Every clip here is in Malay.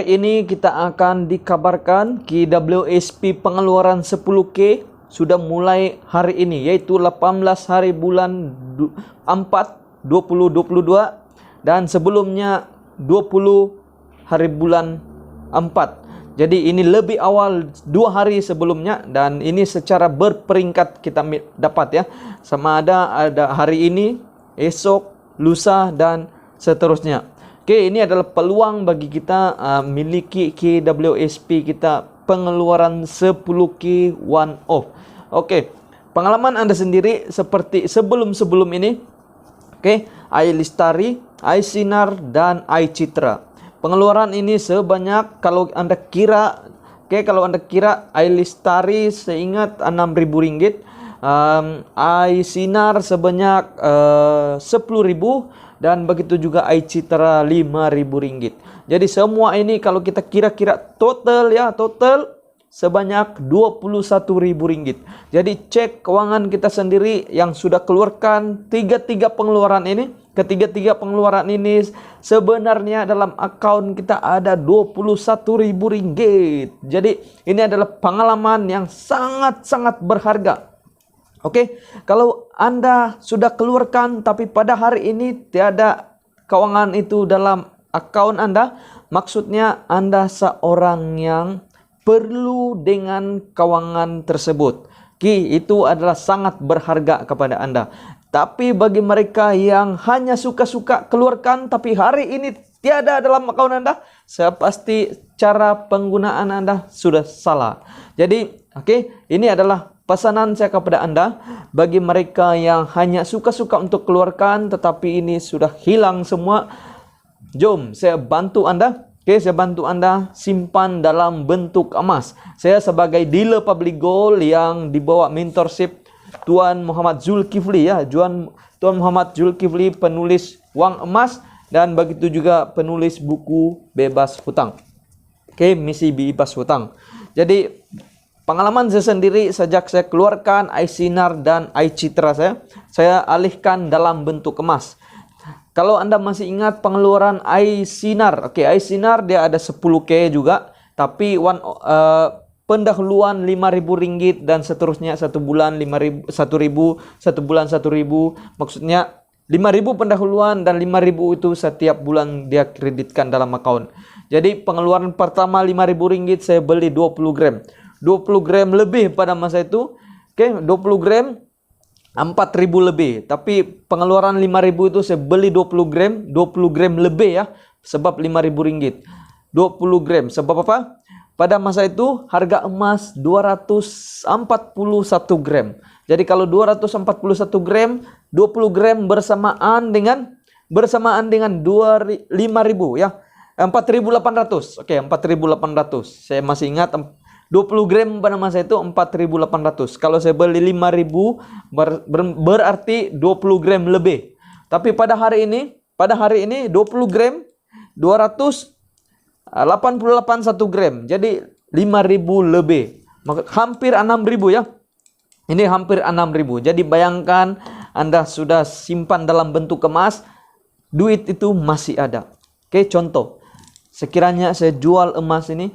Sore ini kita akan dikabarkan KWSP pengeluaran 10K sudah mulai hari ini, yaitu 18 hari bulan 4 2022 dan sebelumnya 20 hari bulan 4. Jadi ini lebih awal 2 hari sebelumnya, dan ini secara berperingkat kita dapat ya. Sama ada hari ini, esok, lusa, dan seterusnya. Oke, ini adalah peluang bagi kita miliki KWSP kita pengeluaran 10K one off. Oke, pengalaman Anda sendiri seperti sebelum ini. Oke, iLestari, iSinar, dan iCitra. Pengeluaran ini sebanyak, kalau Anda kira, kalau Anda kira iLestari seingat Rp6.000, iSinar sebanyak 10.000, dan begitu juga iCitra Rp5.000. Jadi semua ini kalau kita kira-kira total sebanyak Rp21.000. Jadi cek keuangan kita sendiri yang sudah keluarkan ketiga pengeluaran ini. Ketiga pengeluaran ini sebenarnya dalam akaun kita ada Rp21.000. Jadi ini adalah pengalaman yang sangat-sangat berharga. Oke, kalau Anda sudah keluarkan tapi pada hari ini tiada keuangan itu dalam akaun Anda, maksudnya Anda seorang yang perlu dengan keuangan tersebut. Itu adalah sangat berharga kepada Anda. Tapi bagi mereka yang hanya suka-suka keluarkan tapi hari ini tiada dalam akaun Anda, saya pasti cara penggunaan Anda sudah salah. Jadi, ini adalah pesanan saya kepada Anda. Bagi mereka yang hanya suka-suka untuk keluarkan tetapi ini sudah hilang semua, jom saya bantu Anda. Saya bantu Anda simpan dalam bentuk emas. Saya sebagai dealer public gold yang dibawa mentorship Tuan Muhammad Zulkifli ya, Tuan Muhammad Zulkifli, penulis Wang Emas, dan begitu juga penulis buku Bebas Hutang. Misi bebas hutang. Jadi pengalaman saya sendiri sejak saya keluarkan iSinar dan iCitra saya alihkan dalam bentuk emas. Kalau Anda masih ingat pengeluaran iSinar, iSinar dia ada 10K juga, tapi pendahuluan Rp5.000 dan seterusnya, 1 bulan 5.000, 1.000, 1 bulan 1.000, maksudnya 5.000 pendahuluan dan 5.000 itu setiap bulan dia kreditkan dalam akaun. Jadi pengeluaran pertama Rp5.000 saya beli 20 gram. 20 gram lebih pada masa itu. 20 gram 4.000 lebih. Tapi pengeluaran 5.000 itu saya beli 20 gram lebih ya. Sebab Rp5.000. 20 gram. Sebab apa? Pada masa itu harga emas 241 gram. Jadi kalau 241 gram, 20 gram bersamaan dengan 5.000 ya. 4.800. 4.800. Saya masih ingat 20 gram pada masa itu 4.800. Kalau saya beli 5.000 berarti 20 gram lebih. Tapi pada hari ini 20 gram 288 1 gram. Jadi 5.000 lebih. Hampir 6.000 ya. Ini hampir 6.000. Jadi bayangkan Anda sudah simpan dalam bentuk emas, duit itu masih ada. Contoh. Sekiranya saya jual emas ini,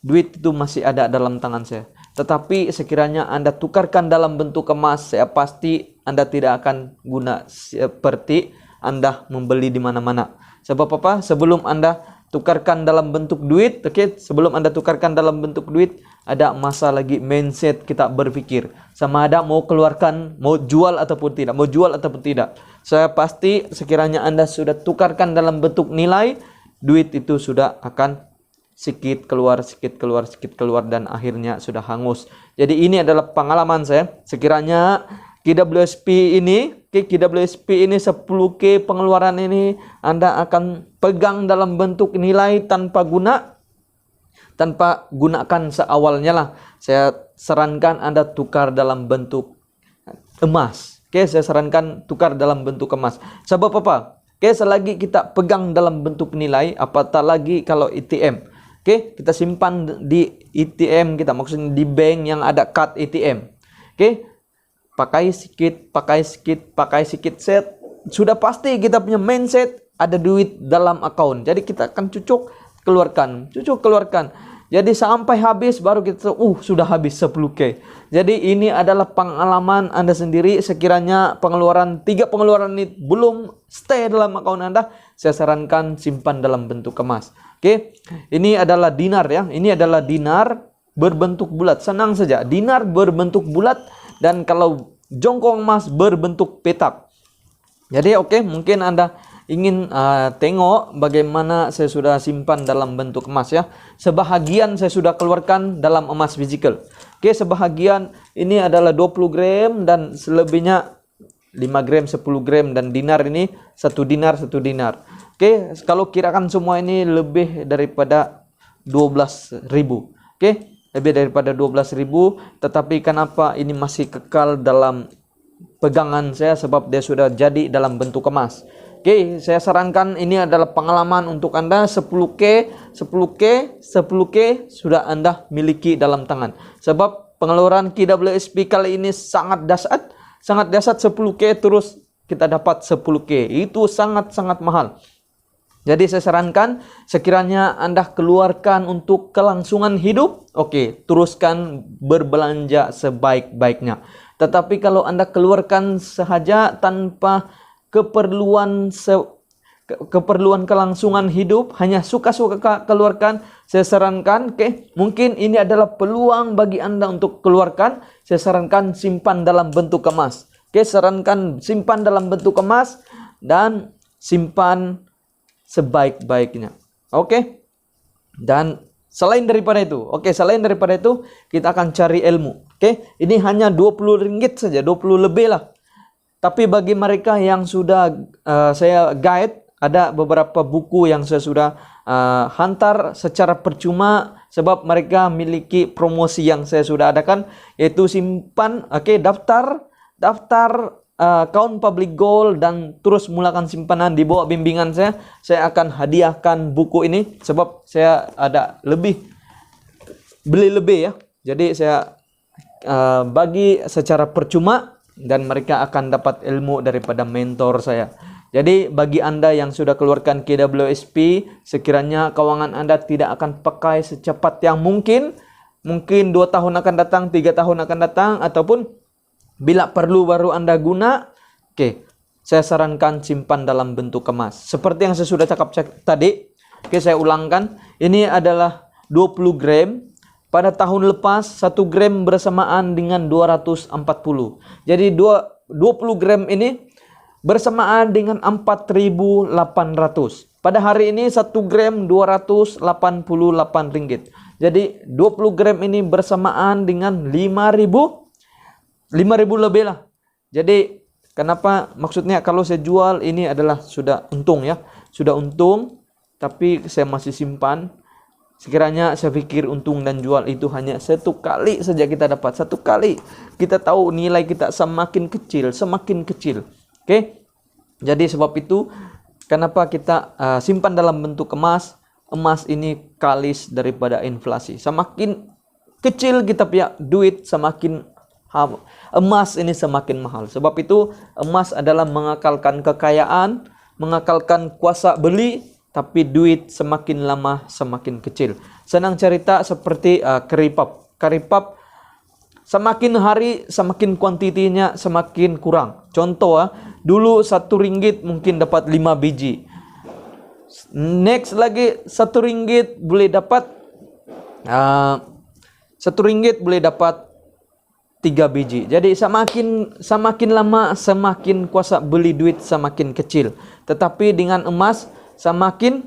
duit itu masih ada dalam tangan saya. Tetapi sekiranya Anda tukarkan dalam bentuk emas, saya pasti Anda tidak akan guna seperti Anda membeli di mana-mana. Sebab apa? Sebelum Anda tukarkan dalam bentuk duit, sebelum Anda tukarkan dalam bentuk duit, ada masa lagi mindset kita berpikir. Sama ada mau keluarkan, mau jual ataupun tidak. Saya pasti sekiranya Anda sudah tukarkan dalam bentuk nilai, duit itu sudah akan sedikit keluar, dan akhirnya sudah hangus. Jadi ini adalah pengalaman saya. Sekiranya KWSP ini 10K pengeluaran ini Anda akan pegang dalam bentuk nilai tanpa gunakan seawalnya lah. Saya sarankan Anda tukar dalam bentuk emas. Saya sarankan tukar dalam bentuk emas. Sebab apa? Selagi kita pegang dalam bentuk nilai, apatah lagi kalau ATM. Kita simpan di ATM kita, maksudnya di bank yang ada kad ATM. Pakai sedikit set. Sudah pasti kita punya mindset ada duit dalam account. Jadi kita akan keluarkan, Jadi sampai habis baru kita sudah habis 10K. Jadi ini adalah pengalaman Anda sendiri. Sekiranya tiga pengeluaran ini belum stay dalam akun Anda, saya sarankan simpan dalam bentuk emas. Oke. Ini adalah dinar ya. Ini adalah dinar berbentuk bulat. Senang saja. Dinar berbentuk bulat, dan kalau jongkong emas berbentuk petak. Jadi mungkin Anda ingin tengok bagaimana saya sudah simpan dalam bentuk emas ya. Sebahagian saya sudah keluarkan dalam emas physical. Sebahagian ini adalah 20 gram dan selebihnya 5 gram, 10 gram, dan dinar ini 1 dinar, 1 dinar. Kalau kirakan semua ini lebih daripada 12.000. Lebih daripada 12.000, tetapi kenapa ini masih kekal dalam pegangan saya? Sebab dia sudah jadi dalam bentuk emas. Saya sarankan ini adalah pengalaman untuk Anda. 10K sudah Anda miliki dalam tangan. Sebab pengeluaran KWSP kali ini sangat dahsyat. 10K terus kita dapat 10K. Itu sangat-sangat mahal. Jadi saya sarankan sekiranya Anda keluarkan untuk kelangsungan hidup, teruskan berbelanja sebaik-baiknya. Tetapi kalau Anda keluarkan sahaja tanpa keperluan kelangsungan hidup, hanya suka-suka keluarkan, saya sarankan mungkin ini adalah peluang bagi Anda untuk keluarkan. Saya sarankan simpan dalam bentuk emas. Sarankan simpan dalam bentuk emas dan simpan sebaik-baiknya. Dan selain daripada itu, kita akan cari ilmu. Ini hanya 20 ringgit saja, 20 lebih lah. Tapi bagi mereka yang sudah saya guide, ada beberapa buku yang saya sudah hantar secara percuma, sebab mereka memiliki promosi yang saya sudah adakan, yaitu simpan, daftar account public gold dan terus mulakan simpanan di bawah bimbingan saya. Saya akan hadiahkan buku ini sebab saya ada beli lebih ya. Jadi saya bagi secara percuma, dan mereka akan dapat ilmu daripada mentor saya. Jadi bagi Anda yang sudah keluarkan KWSP, sekiranya keuangan Anda tidak akan pakai secepat yang mungkin 2 tahun akan datang, 3 tahun akan datang, ataupun bila perlu baru Anda guna, saya sarankan simpan dalam bentuk emas. Seperti yang saya sudah cakap tadi, saya ulangkan, ini adalah 20 gram. Pada tahun lepas 1 gram bersamaan dengan 240. Jadi 20 gram ini bersamaan dengan 4.800. Pada hari ini 1 gram 288 ringgit. Jadi 20 gram ini bersamaan dengan 5.000 lebih lah. Jadi kenapa, maksudnya kalau saya jual ini adalah sudah untung ya. Sudah untung, tapi saya masih simpan. Sekiranya saya pikir untung dan jual itu hanya 1 kali saja kita dapat. 1 kali. Kita tahu nilai kita semakin kecil. Jadi sebab itu kenapa kita simpan dalam bentuk emas. Emas ini kalis daripada inflasi. Semakin kecil kita punya duit, semakin emas ini semakin mahal. Sebab itu emas adalah mengekalkan kekayaan, mengekalkan kuasa beli. Tapi duit semakin lama semakin kecil. Senang cerita seperti karipap. Semakin hari semakin kuantitinya semakin kurang. Contoh dulu 1 ringgit mungkin dapat 5 biji. Next lagi 1 ringgit boleh dapat 1 ringgit boleh dapat 3 biji. Jadi semakin lama semakin kuasa beli duit semakin kecil. Tetapi dengan emas semakin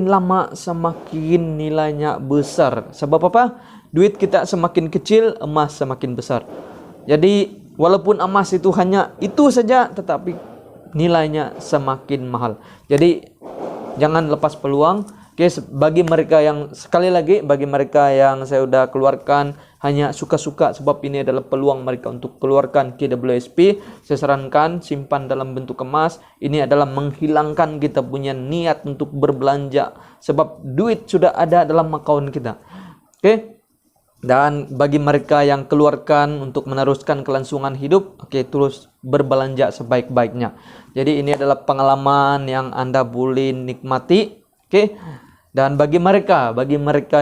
lama semakin nilainya besar. Sebab apa? Duit kita semakin kecil, emas semakin besar. Jadi walaupun emas itu hanya itu saja, tetapi nilainya semakin mahal. Jadi jangan lepas peluang. Bagi mereka yang saya sudah keluarkan hanya suka-suka, sebab ini adalah peluang mereka untuk keluarkan KWSP, saya sarankan simpan dalam bentuk emas. Ini adalah menghilangkan kita punya niat untuk berbelanja, sebab duit sudah ada dalam akaun kita. Dan bagi mereka yang keluarkan untuk meneruskan kelangsungan hidup, terus berbelanja sebaik-baiknya. Jadi ini adalah pengalaman yang Anda boleh nikmati. Dan bagi mereka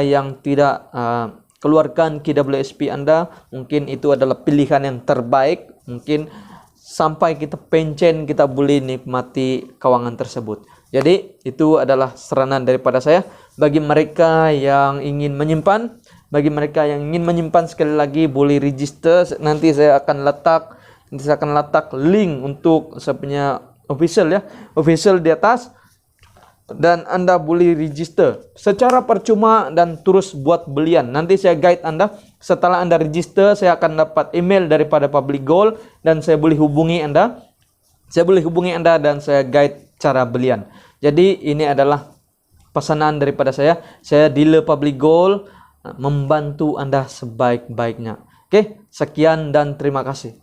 yang tidak keluarkan KWSP Anda, mungkin itu adalah pilihan yang terbaik. Mungkin sampai kita pencen kita boleh nikmati keuangan tersebut. Jadi itu adalah saranan daripada saya bagi mereka yang ingin menyimpan. Bagi mereka yang ingin menyimpan, sekali lagi boleh register. Nanti saya akan letak link untuk saya punya official di atas, dan Anda boleh register secara percuma dan terus buat belian. Nanti saya guide Anda. Setelah Anda register, saya akan dapat email daripada Public Gold dan saya boleh hubungi Anda. Dan saya guide cara belian. Jadi ini adalah pesanan daripada saya. Saya dealer Public Gold, membantu Anda sebaik-baiknya. Oke, sekian dan terima kasih.